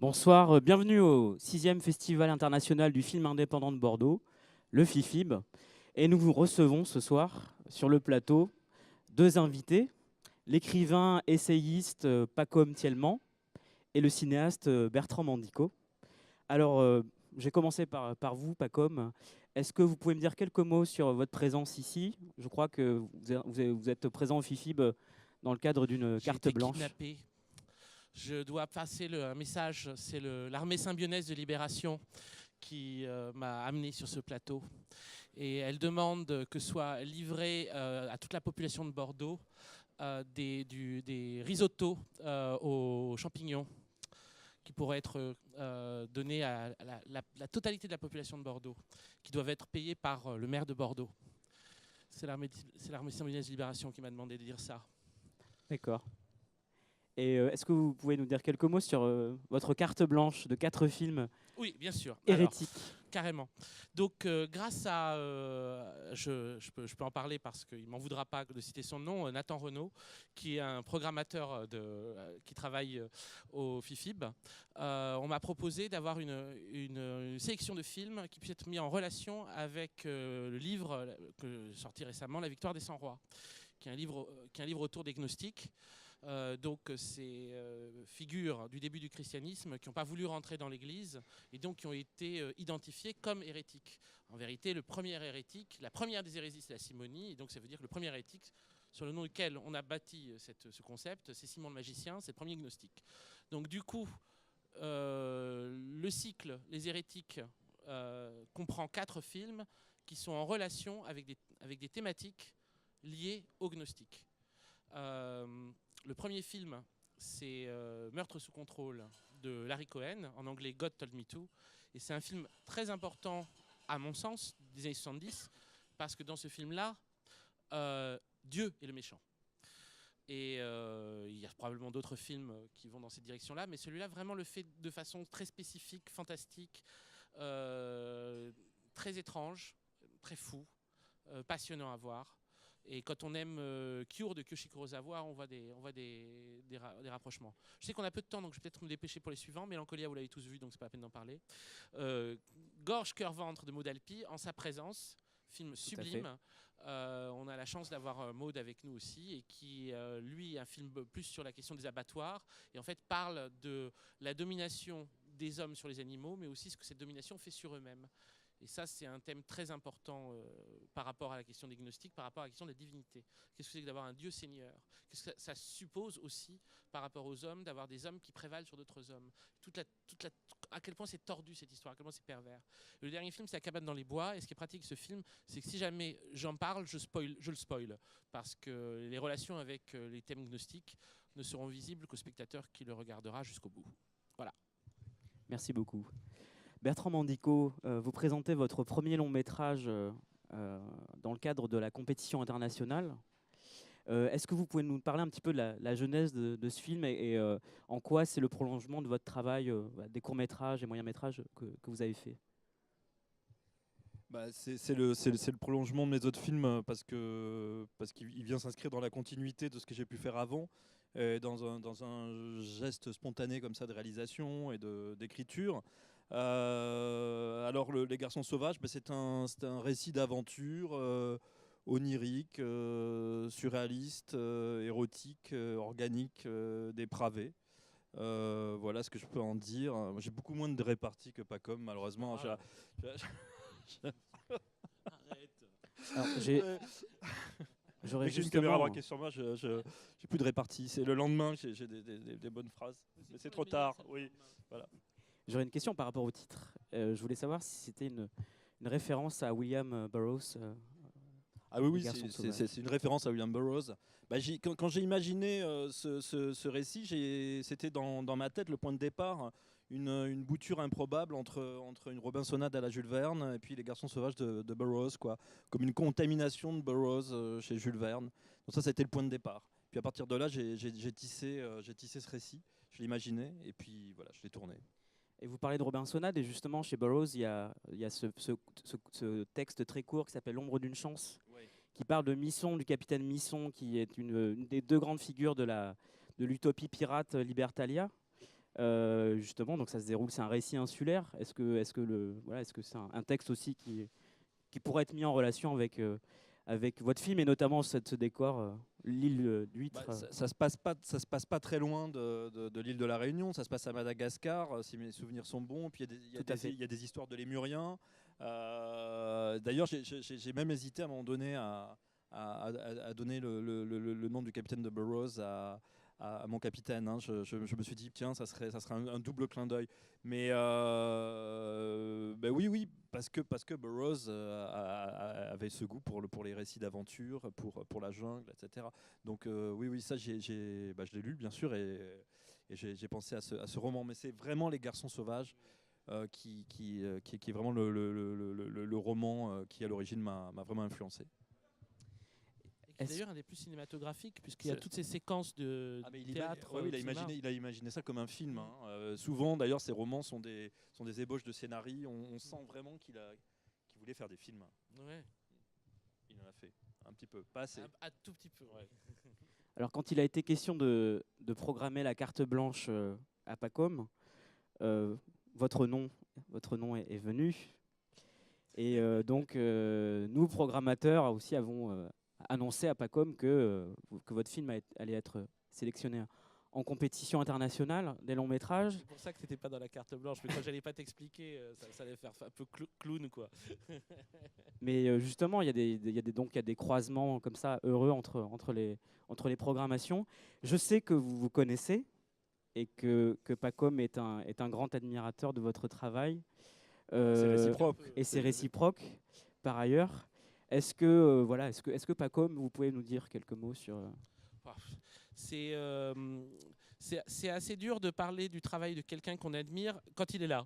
Bonsoir, bienvenue au 6e Festival international du film indépendant de Bordeaux, le FIFIB. Et nous vous recevons ce soir sur le plateau deux invités, l'écrivain essayiste Pacôme Thielman et le cinéaste Bertrand Mandico. Alors, j'ai commencé par vous, Pacôme. Est-ce que vous pouvez me dire quelques mots sur votre présence ici? Je crois que vous êtes présent au FIFIB dans le cadre d'une J'ai carte été blanche. kidnappé. Je dois passer un message. C'est l'armée symbionnaise de libération qui m'a amené sur ce plateau. Et elle demande que soient livrés à toute la population de Bordeaux des risottos aux champignons qui pourraient être donnés à la totalité de la population de Bordeaux, qui doivent être payés par le maire de Bordeaux. C'est l'armée symbionnaise de libération qui m'a demandé de dire ça. D'accord. Et est-ce que vous pouvez nous dire quelques mots sur votre carte blanche de 4 films Oui, bien sûr. hérétiques? Alors, carrément. Donc, grâce à... je peux en parler parce qu'il ne m'en voudra pas de citer son nom, Nathan Renaud, qui est un programmateur qui travaille au FIFIB. On m'a proposé d'avoir une sélection de films qui puisse être mis en relation avec le livre que j'ai sorti récemment, La Victoire des 100 rois, qui est un livre autour des gnostiques. Donc ces figures du début du christianisme qui n'ont pas voulu rentrer dans l'Église et donc qui ont été identifiées comme hérétiques. En vérité, la première des hérésies, c'est la simonie, et donc ça veut dire que le premier hérétique sur le nom duquel on a bâti ce concept, c'est Simon le magicien, c'est le premier gnostique. Donc du coup, le cycle Les hérétiques comprend 4 films qui sont en relation avec des thématiques liées aux gnostiques. Le premier film, c'est Meurtre sous contrôle de Larry Cohen, en anglais God Told Me To. Et c'est un film très important, à mon sens, des années 70, parce que dans ce film-là, Dieu est le méchant. Et il y a probablement d'autres films qui vont dans cette direction-là, mais celui-là vraiment le fait de façon très spécifique, fantastique, très étrange, très fou, passionnant à voir. Et quand on aime Cure de Kyoshi Kurosawa, on voit des rapprochements. Je sais qu'on a peu de temps, donc je vais peut-être me dépêcher pour les suivants. Mélancolia, vous l'avez tous vu, donc c'est pas la peine d'en parler. Gorge, cœur, ventre de Maud Alpi, en sa présence, film sublime. On a la chance d'avoir Maud avec nous aussi, et qui, lui, un film plus sur la question des abattoirs, et en fait parle de la domination des hommes sur les animaux, mais aussi ce que cette domination fait sur eux-mêmes. Et ça, c'est un thème très important par rapport à la question des gnostiques, par rapport à la question de la divinité. Qu'est-ce que c'est que d'avoir un Dieu Seigneur? Qu'est-ce que ça suppose aussi par rapport aux hommes, d'avoir des hommes qui prévalent sur d'autres hommes? À quel point c'est tordu cette histoire, à quel point c'est pervers. Le dernier film, c'est La cabane dans les bois. Et ce qui est pratique ce film, c'est que si jamais j'en parle, je le spoil. Parce que les relations avec les thèmes gnostiques ne seront visibles qu'au spectateur qui le regardera jusqu'au bout. Voilà. Merci beaucoup. Bertrand Mandico, vous présentez votre premier long métrage dans le cadre de la compétition internationale. Est-ce que vous pouvez nous parler un petit peu de la genèse de ce film et en quoi c'est le prolongement de votre travail, des courts-métrages et moyens-métrages que vous avez fait? C'est le prolongement de mes autres films parce qu'il vient s'inscrire dans la continuité de ce que j'ai pu faire avant, dans un geste spontané comme ça de réalisation et d'écriture. Alors Les Garçons Sauvages, c'est un récit d'aventure onirique, surréaliste, érotique, organique, dépravé. Voilà ce que je peux en dire. J'ai beaucoup moins de réparties que Pacôme, malheureusement. Arrête. Alors, j'aurais J'ai une justement... caméra braquée sur moi, j'ai plus de répartie. C'est le lendemain que j'ai des bonnes phrases. Mais c'est trop tard, oui. Voilà. J'aurais une question par rapport au titre. Je voulais savoir si c'était une référence à William Burroughs. Ah oui, c'est une référence à William Burroughs. Quand j'ai imaginé ce récit, c'était dans ma tête le point de départ, une bouture improbable entre une Robinsonade à la Jules Verne et puis Les Garçons Sauvages de Burroughs, quoi. Comme une contamination de Burroughs chez Jules Verne. Donc ça, c'était le point de départ. Puis à partir de là, j'ai tissé ce récit, je l'ai imaginé et puis voilà, je l'ai tourné. Et vous parlez de Robinsonade, et justement chez Burroughs, il y a ce texte très court qui s'appelle L'ombre d'une chance, qui parle de Misson, du capitaine Misson, qui est une des deux grandes figures de l'utopie pirate Libertalia. Justement, donc ça se déroule, c'est un récit insulaire. Est-ce que c'est un texte aussi qui pourrait être mis en relation avec votre film et notamment ce décor, l'île d'Huître? Ça se passe pas très loin de l'île de la Réunion. Ça se passe à Madagascar, si mes souvenirs sont bons. Puis il y a des histoires de lémuriens. D'ailleurs, j'ai même hésité à un moment donné à donner le nom du capitaine de Burroughs à mon capitaine. Hein. Je me suis dit, tiens, ça serait un double clin d'œil. Mais oui, parce que Burroughs avait ce goût pour les récits d'aventure, pour la jungle, etc. Donc oui, ça, je l'ai lu, bien sûr, et j'ai pensé à ce roman. Mais c'est vraiment Les Garçons Sauvages qui est vraiment le roman qui, à l'origine, m'a vraiment influencé. C'est d'ailleurs un des plus cinématographiques, puisqu'il y a toutes ces séquences de théâtre. Il a imaginé ça comme un film. Hein. Souvent, d'ailleurs, ces romans sont des ébauches de scénarii. On sent vraiment qu'il voulait faire des films. Ouais. Il en a fait un petit peu, pas assez. Un tout petit peu, ouais. Alors, quand il a été question de programmer la carte blanche à Pacom, votre nom est venu. Et donc, nous, programmateurs, aussi avons annoncé à Pacom que votre film allait être sélectionné en compétition internationale des longs métrages. C'est pour ça que tu n'étais pas dans la carte blanche, mais quand j'allais pas t'expliquer, ça allait faire un peu clown, quoi. Mais justement, il y a des croisements comme ça heureux entre les programmations. Je sais que vous vous connaissez et que Pacom est un grand admirateur de votre travail. C'est réciproque. Et c'est réciproque, par ailleurs. Est-ce que Pacom, vous pouvez nous dire quelques mots sur... C'est assez dur de parler du travail de quelqu'un qu'on admire quand il est là.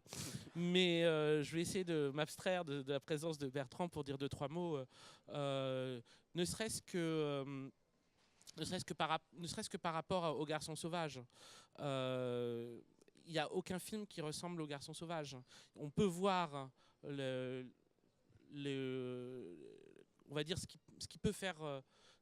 Mais je vais essayer de m'abstraire de la présence de Bertrand pour dire 2-3 mots. Ne serait-ce que par rapport aux Garçons Sauvages. Il n'y a aucun film qui ressemble aux Garçons Sauvages. On peut voir on va dire ce qui peut faire,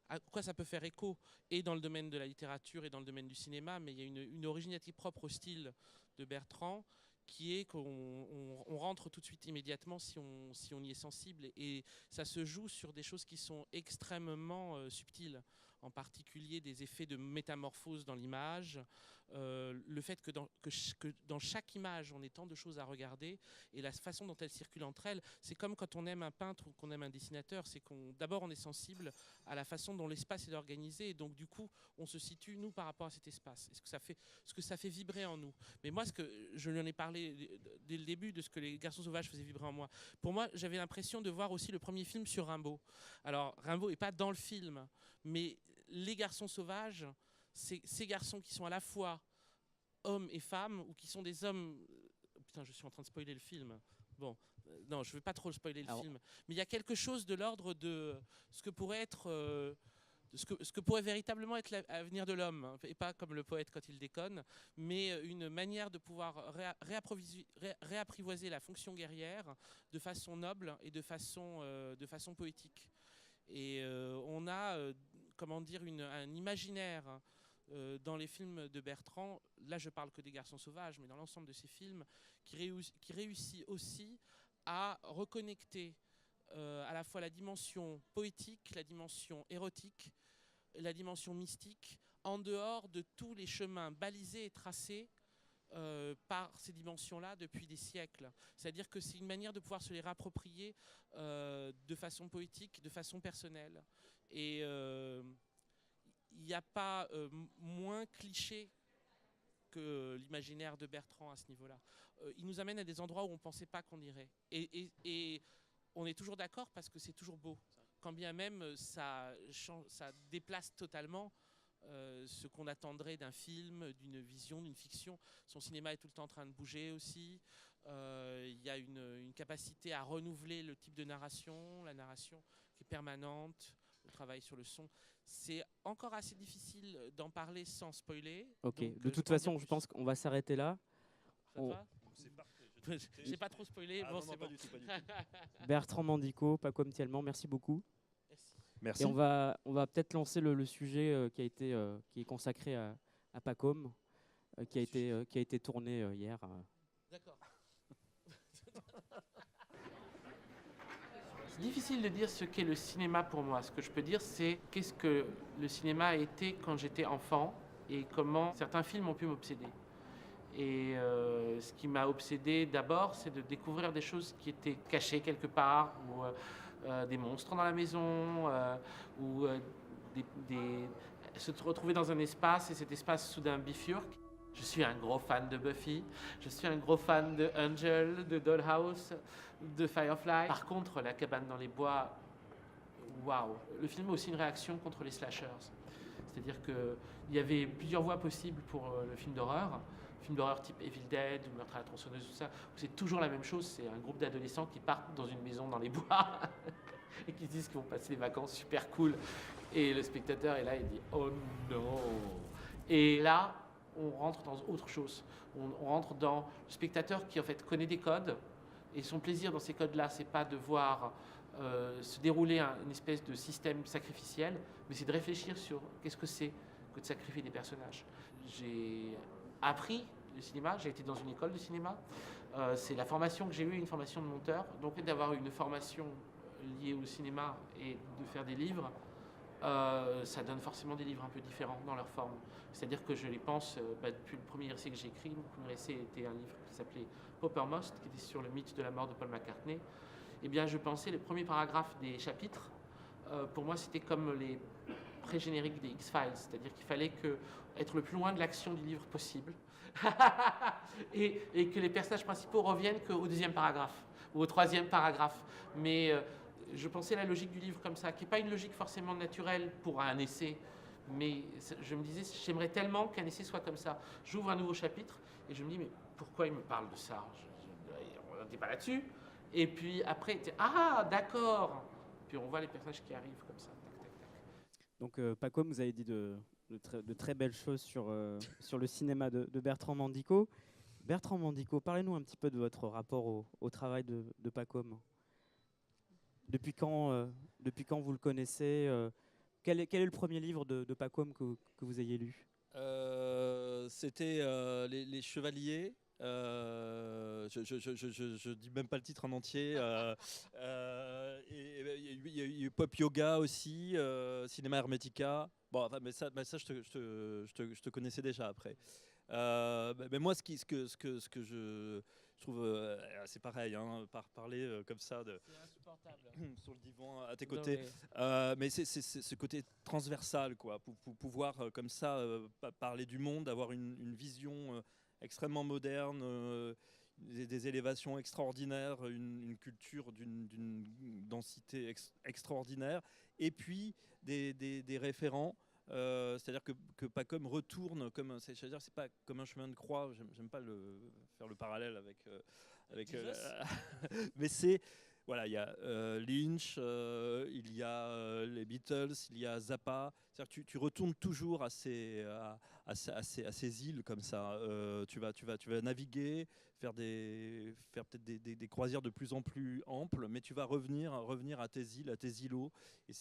à quoi ça peut faire écho, et dans le domaine de la littérature et dans le domaine du cinéma, mais il y a une originalité propre au style de Bertrand qui est qu'on rentre tout de suite immédiatement si on y est sensible, et ça se joue sur des choses qui sont extrêmement subtiles, en particulier des effets de métamorphose dans l'image, le fait que dans chaque image on ait tant de choses à regarder, et la façon dont elles circulent entre elles. C'est comme quand on aime un peintre ou qu'on aime un dessinateur, c'est d'abord on est sensible à la façon dont l'espace est organisé, et donc du coup on se situe nous par rapport à cet espace, et ce que ça fait vibrer en nous. Mais moi, je lui en ai parlé dès le début de ce que Les Garçons Sauvages faisaient vibrer en moi. Pour moi, j'avais l'impression de voir aussi le premier film sur Rimbaud. Alors Rimbaud n'est pas dans le film, mais Les Garçons Sauvages, c'est ces garçons qui sont à la fois hommes et femmes, ou qui sont des hommes... Putain, je suis en train de spoiler le film. Bon, non, je ne vais pas trop spoiler le film. Mais il y a quelque chose de l'ordre de ce que pourrait être... ce que pourrait véritablement être l'avenir de l'homme, hein, et pas comme le poète quand il déconne, mais une manière de pouvoir réapprivoiser la fonction guerrière de façon noble et de façon poétique. Et on a, comment dire, un imaginaire dans les films de Bertrand, là je parle que des Garçons Sauvages, mais dans l'ensemble de ses films, qui réussit aussi à reconnecter à la fois la dimension poétique, la dimension érotique, la dimension mystique, en dehors de tous les chemins balisés et tracés par ces dimensions-là depuis des siècles. C'est-à-dire que c'est une manière de pouvoir se les réapproprier de façon poétique, de façon personnelle. Et il n'y a pas moins cliché que l'imaginaire de Bertrand à ce niveau-là. Il nous amène à des endroits où on ne pensait pas qu'on irait. Et on est toujours d'accord parce que c'est toujours beau. Quand bien même ça déplace totalement ce qu'on attendrait d'un film, d'une vision, d'une fiction. Son cinéma est tout le temps en train de bouger aussi. Il y a une capacité à renouveler le type de narration, la narration qui est permanente, le travail sur le son. C'est encore assez difficile d'en parler sans spoiler. Ok, donc, de toute façon, je pense qu'on va s'arrêter là. Ça te va ? J'ai pas trop spoilé. Ah, bon, non, c'est pas bon. du tout. Bertrand Mandico, Pacom Thielman, merci beaucoup. Merci. Et on va peut-être lancer le sujet qui est consacré à Pacom. qui a été tourné hier. D'accord. C'est difficile de dire ce qu'est le cinéma pour moi. Ce que je peux dire, c'est qu'est-ce que le cinéma a été quand j'étais enfant et comment certains films ont pu m'obséder. Et ce qui m'a obsédé d'abord, c'est de découvrir des choses qui étaient cachées quelque part, ou des monstres dans la maison, ou se retrouver dans un espace et cet espace soudain bifurque. Je suis un gros fan de Buffy, je suis un gros fan de Angel, de Dollhouse, de Firefly. Par contre, La cabane dans les bois, waouh! Le film a aussi une réaction contre les slashers. C'est-à-dire qu'il y avait plusieurs voies possibles pour le film d'horreur. Film d'horreur type Evil Dead ou Meurtre à la tronçonneuse, tout ça, où c'est toujours la même chose, c'est un groupe d'adolescents qui partent dans une maison dans les bois et qui se disent qu'ils vont passer des vacances super cool. Et le spectateur est là, il dit « Oh non !» Et là, on rentre dans autre chose. On rentre dans le spectateur qui en fait connaît des codes, et son plaisir dans ces codes-là, c'est pas de voir se dérouler une espèce de système sacrificiel, mais c'est de réfléchir sur qu'est-ce que c'est que de sacrifier des personnages. J'ai appris le cinéma, j'ai été dans une école de cinéma, c'est la formation que j'ai eue, une formation de monteur, donc d'avoir une formation liée au cinéma et de faire des livres, ça donne forcément des livres un peu différents dans leur forme. C'est-à-dire que je les pense, depuis le premier essai que j'ai écrit, le premier essai était un livre qui s'appelait Poppermost, qui était sur le mythe de la mort de Paul McCartney. Eh bien, je pensais les premiers paragraphes des chapitres, pour moi, c'était comme les pré-génériques des X-Files, c'est-à-dire qu'il fallait être le plus loin de l'action du livre possible et que les personnages principaux reviennent qu'au deuxième paragraphe ou au troisième paragraphe. Mais je pensais la logique du livre comme ça, qui n'est pas une logique forcément naturelle pour un essai, mais je me disais, j'aimerais tellement qu'un essai soit comme ça. J'ouvre un nouveau chapitre et je me dis, mais pourquoi il me parle de ça? On n'était pas là-dessus. Et puis après, ah, d'accord. Puis on voit les personnages qui arrivent comme ça. Tac, tac, tac. Donc Paco, vous avez dit de très belles choses sur le cinéma de Bertrand Mandico. Bertrand Mandico, parlez-nous un petit peu de votre rapport au travail de Pacôme. Depuis quand vous le connaissez, quel est le premier livre de Pacôme que vous ayez lu? C'était les Chevaliers. Je dis même pas le titre en entier. Il y a eu Pop Yoga aussi, Cinéma Hermetica. Bon, enfin, mais ça je te connaissais déjà après. Mais moi, ce que je trouve, c'est pareil, hein, parler comme ça sur le divan à tes côtés. Mais c'est ce côté transversal, quoi, pour pouvoir comme ça parler du monde, avoir une vision extrêmement moderne, des élévations extraordinaires, une culture d'une densité extraordinaire, et puis des référents. C'est-à-dire que Pacôme retourne comme, c'est-à-dire c'est pas comme un chemin de croix. J'aime pas faire le parallèle avec mais c'est voilà, il y a Lynch, il y a les Beatles, il y a Zappa. C'est-à-dire que tu retournes toujours à ces îles comme ça. Tu vas naviguer, faire peut-être des croisières de plus en plus amples, mais tu vas revenir à tes îles, à tes îlots,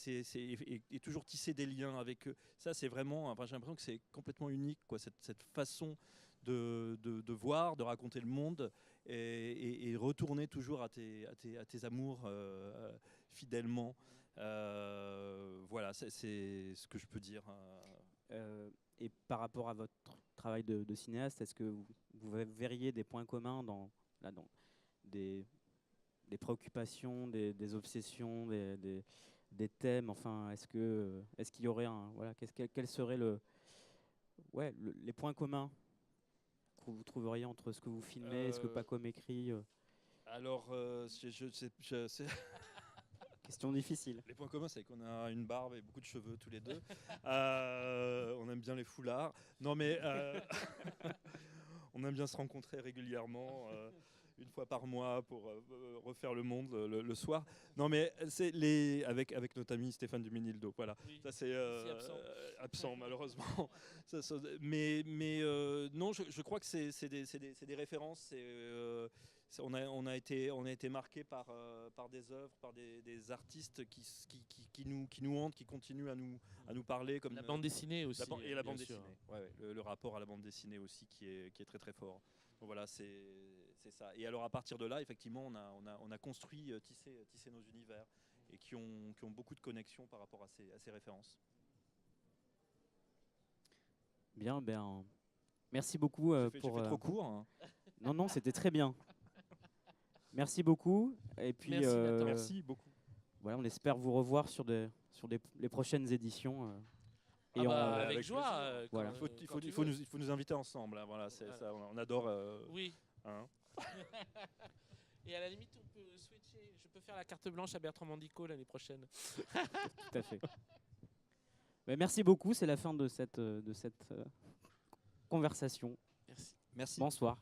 et toujours tisser des liens avec eux. Ça, c'est vraiment, enfin, j'ai l'impression que c'est complètement unique, quoi, cette façon de voir, de raconter le monde, et retourner toujours à tes amours fidèlement. Voilà, c'est ce que je peux dire. Et par rapport à votre travail de cinéaste, est-ce que vous verriez des points communs dans des préoccupations, des obsessions, des thèmes? Enfin, est-ce qu'il y aurait quel serait les points communs que vous trouveriez entre ce que vous filmez et ce que Pacôme écrit? Alors, je sais. Question difficile. Les points communs, c'est qu'on a une barbe et beaucoup de cheveux tous les deux. On aime bien les foulards. Non, mais on aime bien se rencontrer régulièrement, une fois par mois, pour refaire le monde le soir. Non, mais c'est avec notre ami Stéphane Duménildo. Voilà. Oui, ça c'est absent malheureusement. Mais non, je crois que c'est des références. on a été marqué par des œuvres, par des artistes qui nous hantent, qui continuent à nous parler. Comme la bande dessinée aussi. Et la bande dessinée. Ouais, le rapport à la bande dessinée aussi qui est très très fort. Donc voilà, c'est ça. Et alors à partir de là, effectivement, on a construit, tissé nos univers et qui ont beaucoup de connexions par rapport à ces références. Bien, ben, merci beaucoup pour. J'ai fait trop court. Hein. Non, c'était très bien. Merci beaucoup. Et puis, merci beaucoup. Voilà, on espère vous revoir sur les prochaines éditions. Avec joie. Voilà. Il faut nous inviter ensemble. Hein, voilà, ça, on adore. Oui. Hein. Et à la limite, on peut switcher. Je peux faire la carte blanche à Bertrand Mandico l'année prochaine. Tout à fait. Mais merci beaucoup. C'est la fin de cette conversation. Merci. Merci. Bonsoir.